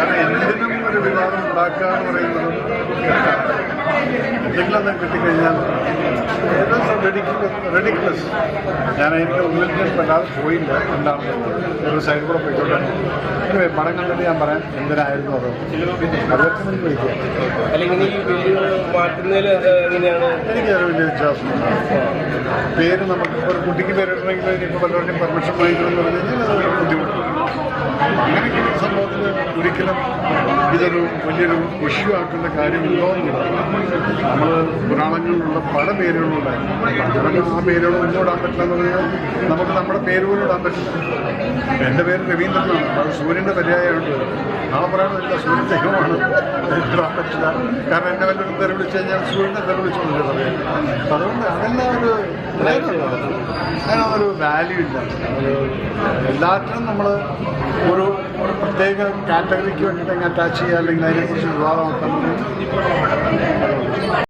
കാരണം എന്തിനും ഒരു വിവാദം ഉണ്ടാക്കുക എന്ന് പറയുന്നത് എന്തെങ്കിലും ഒന്ന് കിട്ടിക്കഴിഞ്ഞാൽ റെഡിക്കുലസ്. ഞാൻ എനിക്ക് ഉള്ളിൽ വല്ലാതെ പോയില്ല, എന്താണ് ഒരു സൈഡ് കൂടെ പോയിക്കോട്ടെ. പടം കണ്ടിട്ട് ഞാൻ പറയാം എന്തിനായിരുന്നു അത്. അതൊക്കെ എനിക്ക് വിളിക്കുക. എനിക്കത് വലിയ വിശ്വാസമുണ്ട്. പേര് നമുക്കിപ്പോൾ ഒരു കുട്ടിക്ക് പേരിടണമെങ്കിൽ ഇനിയിപ്പോൾ പലരുടെയും പെർമിഷൻ വാങ്ങിക്കണമെന്ന് പറഞ്ഞു കഴിഞ്ഞാൽ അതൊരു ബുദ്ധിമുട്ട്. അങ്ങനെയൊക്കെ സംഭവത്തിൽ ഒരിക്കലും ഇതൊരു വലിയൊരു ഇഷ്യൂ ആക്കേണ്ട കാര്യമുണ്ടോ എന്നുള്ളത്. നമ്മൾ പുരാണങ്ങളിലുള്ള പല പേരുകളുണ്ടായിരുന്നു. ആ പേരുകൾ ഒന്നും പറ്റില്ല എന്ന് പറഞ്ഞാൽ നമുക്ക് നമ്മുടെ പേര് പോലും ഇടാൻ പറ്റില്ല. എൻ്റെ പേര് രവീന്ദ്രനാണ്, അത് സൂര്യൻ്റെ പര്യായമുണ്ട്. നാളെ പറയാനില്ല, സൂര്യൻ ദൈവമാണ്, ഇടാൻ പറ്റില്ല. കാരണം എന്നെ വല്ലവരും തെറി വിളിച്ചു കഴിഞ്ഞാൽ സൂര്യനെ തെറി വിളിച്ചോന്നില്ല പറയാം. അപ്പം അതുകൊണ്ട് അതെല്ലാം അതിനൊരു വാല്യൂ ഇല്ല. എല്ലാറ്റിനും നമ്മൾ ഒരു പ്രത്യേക കാറ്റഗറിക്ക് വേണ്ടിയിട്ട് അറ്റാച്ച് ചെയ്യുക അല്ലെങ്കിൽ അതിനെക്കുറിച്ച് വിവാദമാക്കാൻ